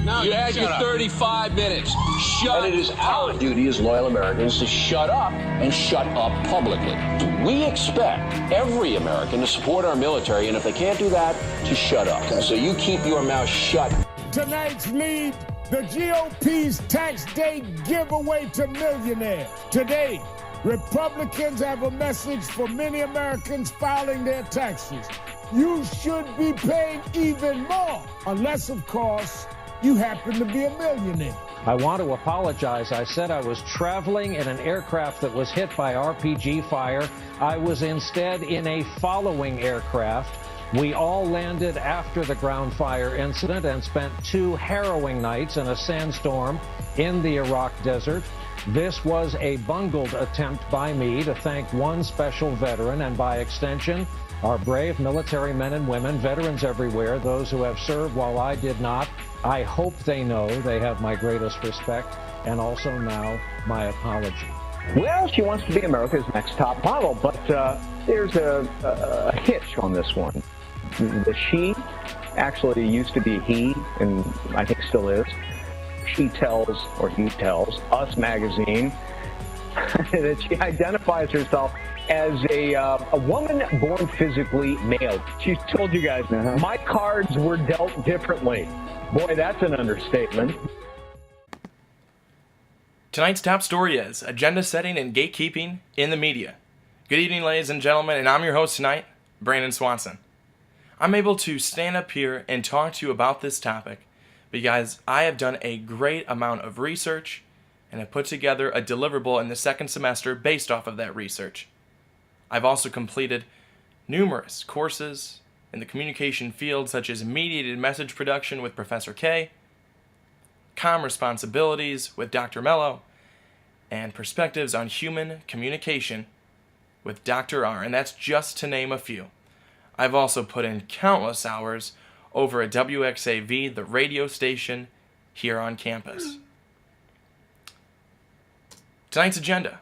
You had your 35 minutes. Shut up. And it is our duty as loyal Americans to shut up and shut up publicly. We expect every American to support our military, and if they can't do that, to shut up. So you keep your mouth shut. Tonight's lead, the GOP's tax day giveaway to millionaires. Today, Republicans have a message for many Americans filing their taxes. You should be paying even more, unless, of course, you happen to be a millionaire. I want to apologize. I said I was traveling in an aircraft that was hit by RPG fire. I was instead in a following aircraft. We all landed after the ground fire incident and spent 2 harrowing nights in a sandstorm in the Iraq desert. This was a bungled attempt by me to thank one special veteran and, by extension, our brave military men and women, veterans everywhere, those who have served while I did not. I hope they know they have my greatest respect and also now my apology. Well, she wants to be America's next top model, but there's a hitch on this one. The she actually used to be he, and I think still is. She tells, or he tells, Us magazine that she identifies herself as a woman born physically male. She's told you guys, my cards were dealt differently. Boy, that's an understatement. Tonight's top story is agenda setting and gatekeeping in the media. Good evening, ladies and gentlemen, and I'm your host tonight, Brandon Swanson. I'm able to stand up here and talk to you about this topic because I have done a great amount of research and have put together a deliverable in the second semester based off of that research. I've also completed numerous courses in the communication field, such as mediated message production with Professor K, comm responsibilities with Dr. Mello, and perspectives on human communication with Dr. R, and that's just to name a few. I've also put in countless hours over at WXAV, the radio station here on campus. Tonight's agenda: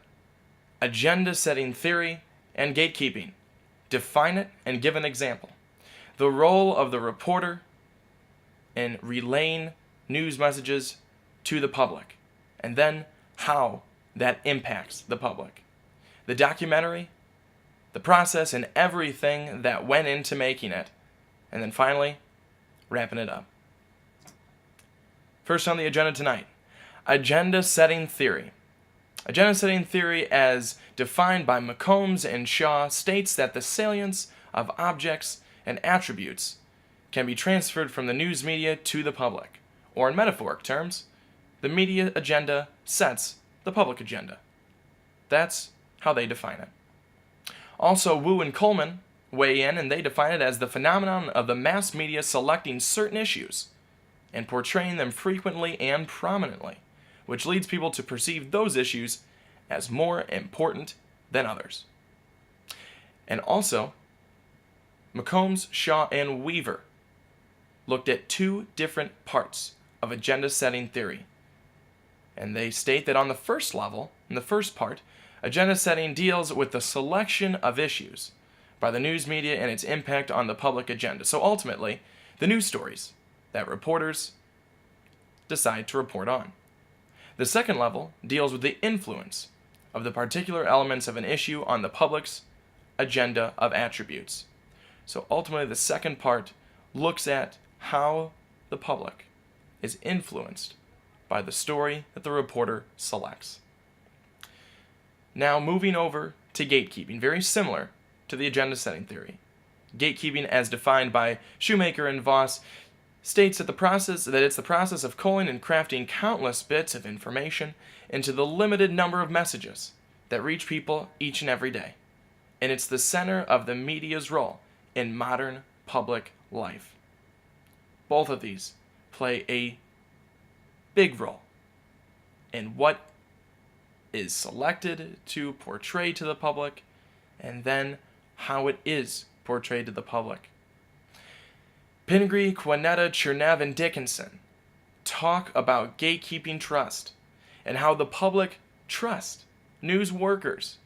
agenda setting theory and gatekeeping. Define it and give an example. The role of the reporter in relaying news messages to the public, and then how that impacts the public. The documentary, the process, and everything that went into making it, and then finally, wrapping it up. First on the agenda tonight, agenda setting theory. Agenda setting theory, as defined by McCombs and Shaw, states that the salience of objects and attributes can be transferred from the news media to the public, or in metaphoric terms, the media agenda sets the public agenda. That's how they define it. Also, Wu and Coleman weigh in, and they define it as the phenomenon of the mass media selecting certain issues and portraying them frequently and prominently, which leads people to perceive those issues as more important than others. And also, McCombs, Shaw, and Weaver looked at 2 different parts of agenda setting theory. And they state that on the first level, in the first part, agenda setting deals with the selection of issues by the news media and its impact on the public agenda. So ultimately, the news stories that reporters decide to report on. The second level deals with the influence of the particular elements of an issue on the public's agenda of attributes. So ultimately, the second part looks at how the public is influenced by the story that the reporter selects. Now, moving over to gatekeeping, very similar to the agenda setting theory. Gatekeeping, as defined by Shoemaker and Voss, states that it's the process of culling and crafting countless bits of information into the limited number of messages that reach people each and every day. And it's the center of the media's role in modern public life. Both of these play a big role in what is selected to portray to the public, and then how it is portrayed to the public. Pingree, Quinetta, Chernev, and Dickinson talk about gatekeeping trust and how the public trust news workers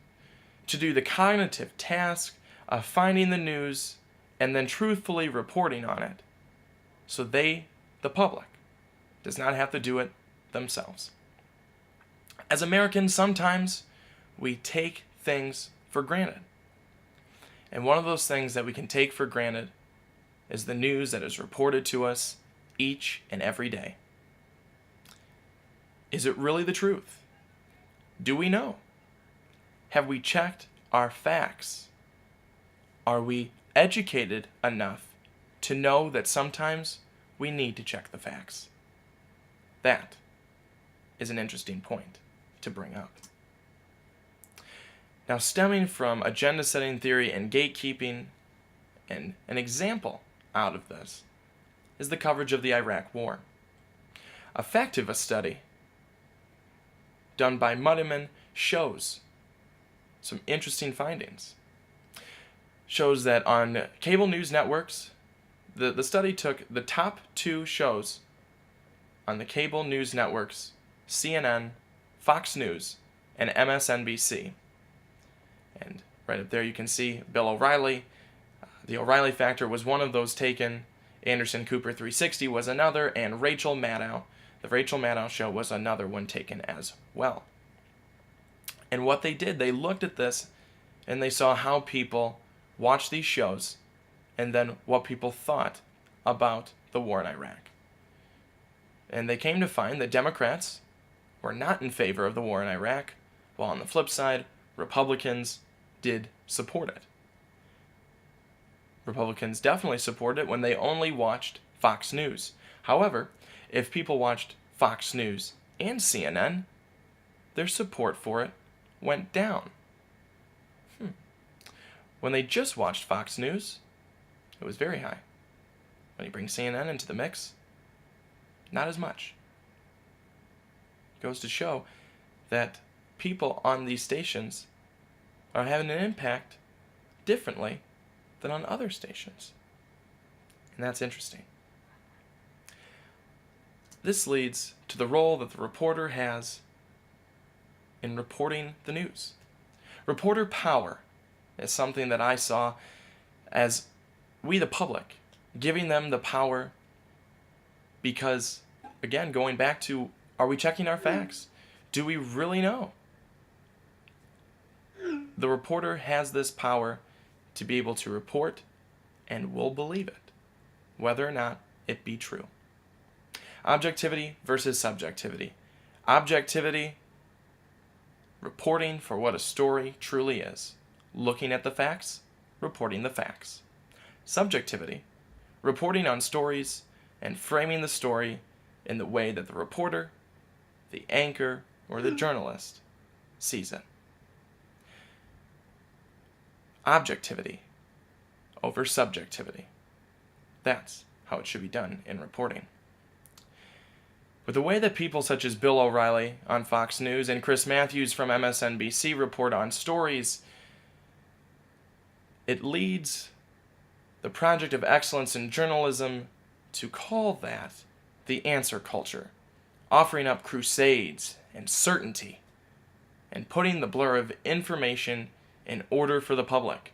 to do the cognitive task of finding the news and then truthfully reporting on it. So they, the public, does not have to do it themselves. As Americans, sometimes we take things for granted. And one of those things that we can take for granted is the news that is reported to us each and every day. Is it really the truth? Do we know? Have we checked our facts? Are we educated enough to know that sometimes we need to check the facts? That is an interesting point to bring up. Now, stemming from agenda-setting theory and gatekeeping, and an example out of this is the coverage of the Iraq War. A Factiva study done by Muddiman shows some interesting findings. Shows that on cable news networks, the study took the top 2 shows on the cable news networks, CNN, Fox News, and MSNBC. And right up there you can see Bill O'Reilly. The O'Reilly Factor was one of those taken. Anderson Cooper 360 was another, and Rachel Maddow, the Rachel Maddow Show, was another one taken as well. And what they did, they looked at this and they saw how people watched these shows and then what people thought about the war in Iraq. And they came to find that Democrats were not in favor of the war in Iraq, while on the flip side, Republicans did support it. Republicans definitely supported it when they only watched Fox News. However, if people watched Fox News and CNN, their support for it went down. When they just watched Fox News, it was very high. When you bring CNN into the mix, not as much. It goes to show that people on these stations are having an impact differently than on other stations. And that's interesting. This leads to the role that the reporter has in reporting the news. Reporter power is something that I saw as we, the public, giving them the power because, again, going back to, are we checking our facts? Do we really know? The reporter has this power to be able to report and will believe it, whether or not it be true. Objectivity versus subjectivity. Objectivity, reporting for what a story truly is. Looking at the facts, reporting the facts. Subjectivity, reporting on stories and framing the story in the way that the reporter, the anchor, or the journalist sees it. Objectivity over subjectivity. That's how it should be done in reporting. With the way that people such as Bill O'Reilly on Fox News and Chris Matthews from MSNBC report on stories, it leads the project of excellence in journalism to call that the answer culture, offering up crusades and certainty, and putting the blur of information in order for the public.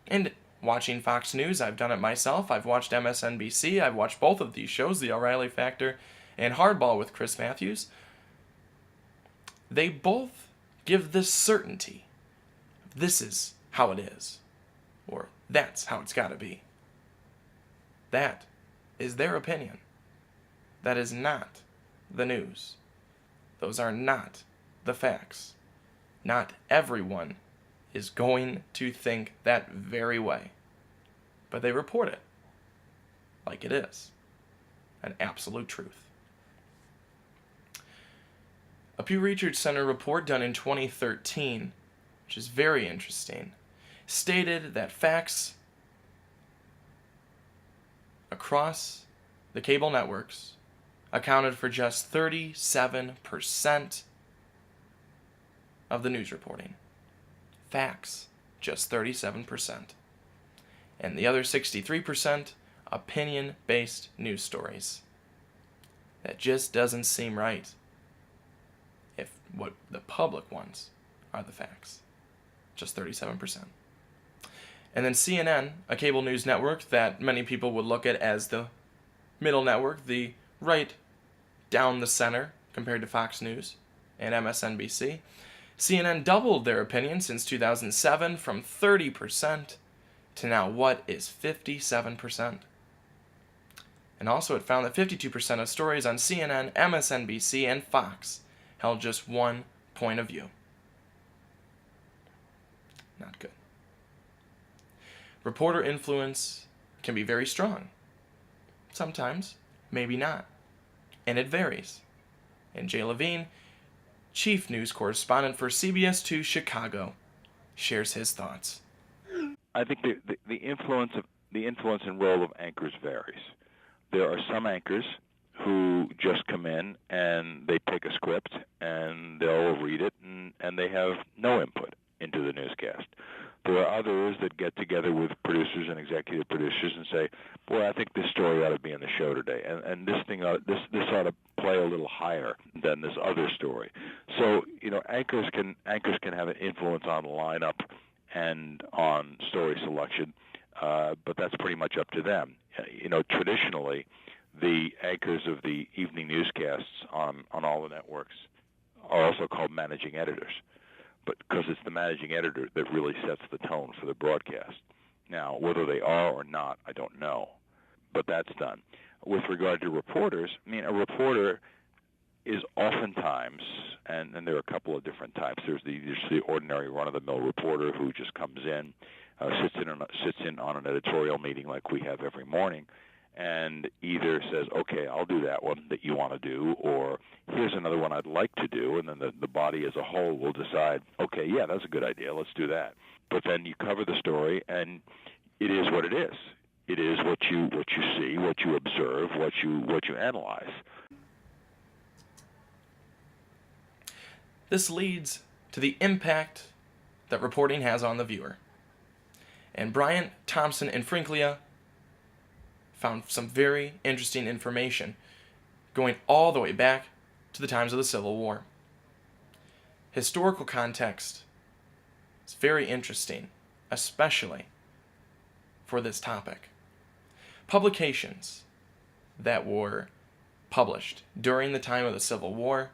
And watching Fox News, I've done it myself. I've watched MSNBC. I've watched both of these shows, The O'Reilly Factor and Hardball with Chris Matthews. They both give this certainty. This is how it is. Or that's how it's got to be. That is their opinion. That is not the news. Those are not the facts. Not everyone is going to think that very way. But they report it like it is. An absolute truth. A Pew Research Center report done in 2013, which is very interesting, stated that facts across the cable networks accounted for just 37% of the news reporting. Facts, just 37%. And the other 63%, opinion-based news stories. That just doesn't seem right if what the public wants are the facts. Just 37%. And then CNN, a cable news network that many people would look at as the middle network, the right down the center compared to Fox News and MSNBC. CNN doubled their opinion since 2007 from 30% to now what is 57%. And also it found that 52% of stories on CNN, MSNBC, and Fox held just one point of view. Not good. Reporter influence can be very strong. Sometimes, maybe not. And it varies. And Jay Levine, chief news correspondent for CBS 2 Chicago, shares his thoughts. I think the influence and role of anchors varies. There are some anchors who just come in and they take a script and they'll read it and they have no input into the newscast. There are others that get together with producers and executive producers and say, "Boy, I think this story ought to be in the show today, and this thing ought to play a little higher than this other story." So, anchors can have an influence on the lineup and on story selection, but that's pretty much up to them. Traditionally, the anchors of the evening newscasts on all the networks are also called managing editors, but because it's the managing editor that really sets the tone for the broadcast. Now, whether they are or not, I don't know, but that's done. With regard to reporters, a reporter is oftentimes, and there are a couple of different types. There's the ordinary run-of-the-mill reporter who just comes in, sits in on an editorial meeting like we have every morning, and either says, "Okay, I'll do that one that you want to do," or "Here's another one I'd like to do," and then the body as a whole will decide, "Okay, yeah, that's a good idea, let's do that." But then you cover the story, and it is what it is. It is what you see, what you observe, what you analyze. This leads to the impact that reporting has on the viewer. And Bryant, Thompson, and Frinklia found some very interesting information going all the way back to the times of the Civil War. Historical context is very interesting, especially for this topic. Publications that were published during the time of the Civil War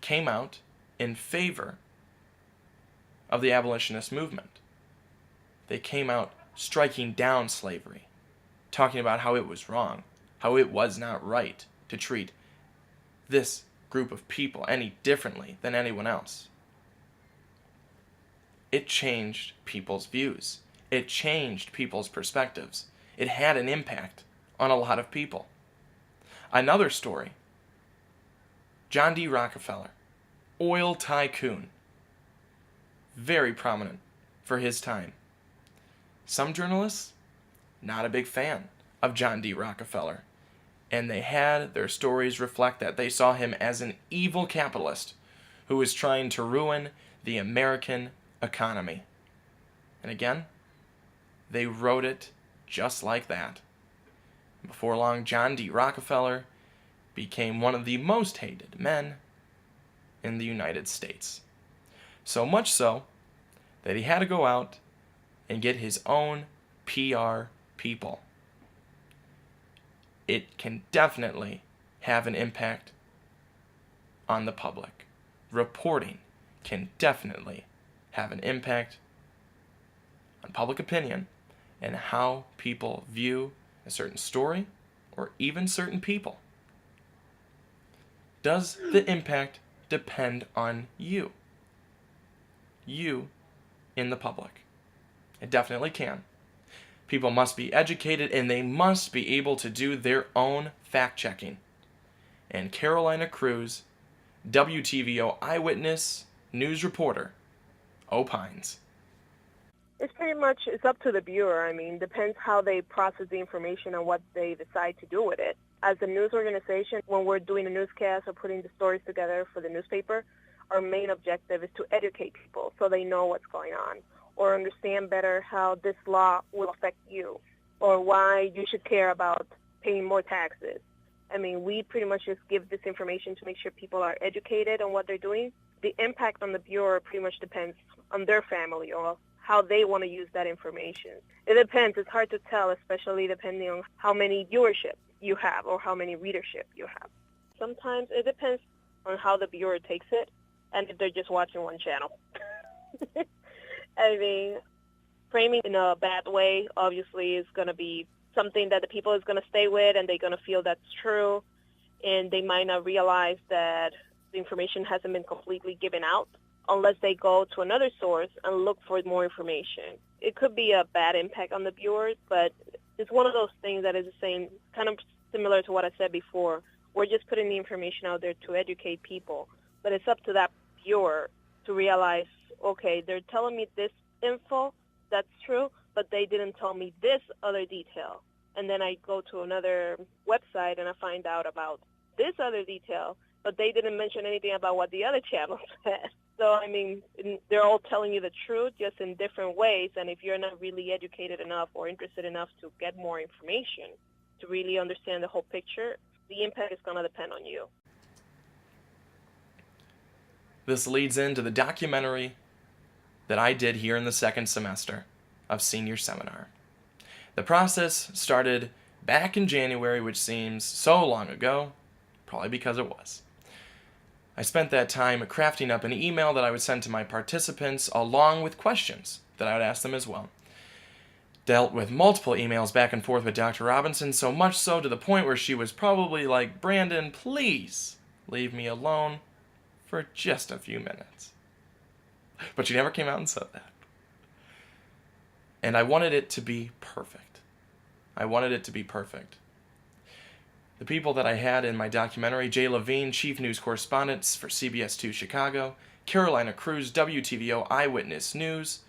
came out in favor of the abolitionist movement. They came out striking down slavery, talking about how it was wrong, how it was not right to treat this group of people any differently than anyone else. It changed people's views. It changed people's perspectives. It had an impact on a lot of people. Another story, John D. Rockefeller, oil tycoon, very prominent for his time. Some journalists, not a big fan of John D. Rockefeller, and they had their stories reflect that. They saw him as an evil capitalist who was trying to ruin the American economy. And again, they wrote it just like that. Before long, John D. Rockefeller became one of the most hated men in the United States. So much so that he had to go out and get his own PR people. It can definitely have an impact on the public. Reporting can definitely have an impact on public opinion and how people view a certain story or even certain people. Does the impact depend on you? You in the public. It definitely can. People must be educated and they must be able to do their own fact-checking. And Carolina Cruz, WTVO eyewitness news reporter, opines. It's up to the viewer. Depends how they process the information and what they decide to do with it. As a news organization, when we're doing a newscast or putting the stories together for the newspaper, our main objective is to educate people so they know what's going on or understand better how this law will affect you or why you should care about paying more taxes. We pretty much just give this information to make sure people are educated on what they're doing. The impact on the viewer pretty much depends on their family or how they want to use that information. It depends. It's hard to tell, especially depending on how many viewership you have or how many readership you have. Sometimes it depends on how the viewer takes it and if they're just watching one channel. I mean, framing in a bad way obviously is going to be something that the people is going to stay with, and they're going to feel that's true, and they might not realize that the information hasn't been completely given out unless they go to another source and look for more information. It could be a bad impact on the viewers, but it's one of those things that is the same, kind of similar to what I said before. We're just putting the information out there to educate people, but it's up to that viewer to realize, okay, they're telling me this info, that's true, but they didn't tell me this other detail. And then I go to another website and I find out about this other detail, but they didn't mention anything about what the other channel said. So, I mean, they're all telling you the truth, just in different ways. And if you're not really educated enough or interested enough to get more information, to really understand the whole picture, the impact is going to depend on you. This leads into the documentary that I did here in the second semester of senior seminar. The process started back in January, which seems so long ago, probably because it was. I spent that time crafting up an email that I would send to my participants along with questions that I would ask them as well. Dealt with multiple emails back and forth with Dr. Robinson, so much so to the point where she was probably like, "Brandon, please leave me alone for just a few minutes." But she never came out and said that. And I wanted it to be perfect. I wanted it to be perfect. The people that I had in my documentary: Jay Levine, Chief News Correspondent for CBS 2 Chicago; Carolina Cruz, WTVO Eyewitness News;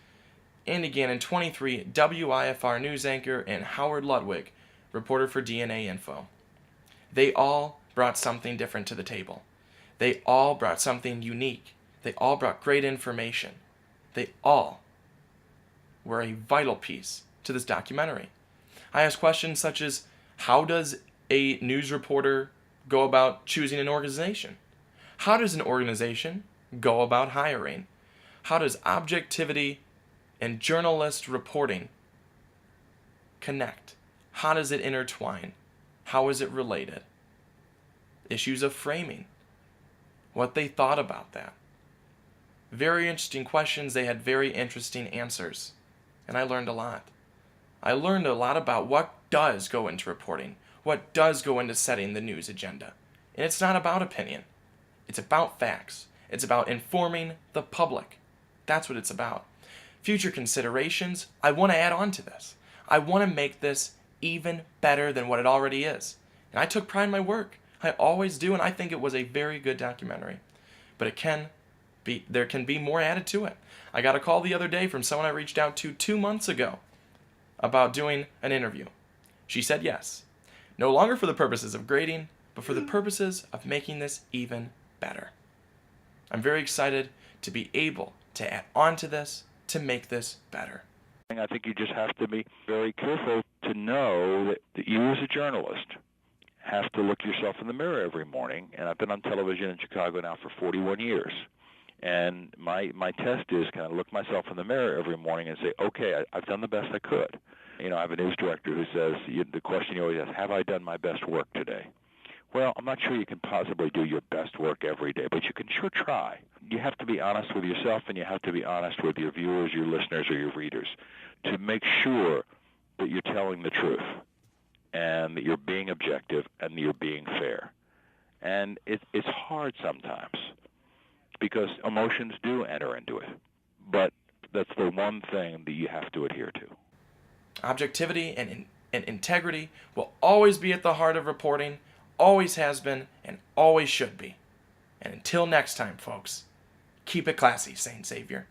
Andy Gannon, 23, WIFR News Anchor; and Howard Ludwig, reporter for DNA Info. They all brought something different to the table. They all brought something unique. They all brought great information. They all were a vital piece to this documentary. I asked questions such as, how does a news reporter go about choosing an organization? How does an organization go about hiring? How does objectivity and journalist reporting connect? How does it intertwine? How is it related? Issues of framing. What they thought about that. Very interesting questions. They had very interesting answers. And I learned a lot. I learned a lot about what does go into reporting, what does go into setting the news agenda. And it's not about opinion. It's about facts. It's about informing the public. That's what it's about. Future considerations, I want to add on to this. I want to make this even better than what it already is. And I took pride in my work. I always do, and I think it was a very good documentary. But there can be more added to it. I got a call the other day from someone I reached out to 2 months ago about doing an interview. She said yes. No longer for the purposes of grading, but for the purposes of making this even better. I'm very excited to be able to add on to this, to make this better. I think you just have to be very careful to know that you as a journalist have to look yourself in the mirror every morning. And I've been on television in Chicago now for 41 years. And my test is, can I look myself in the mirror every morning and say, okay, I've done the best I could. You know, I have a news director who says, the question you always ask, have I done my best work today? Well, I'm not sure you can possibly do your best work every day, but you can sure try. You have to be honest with yourself, and you have to be honest with your viewers, your listeners, or your readers to make sure that you're telling the truth and that you're being objective and that you're being fair. And it's hard sometimes because emotions do enter into it, but that's the one thing that you have to adhere to. Objectivity and integrity will always be at the heart of reporting, always has been, and always should be. And until next time, folks, keep it classy, Saint Savior.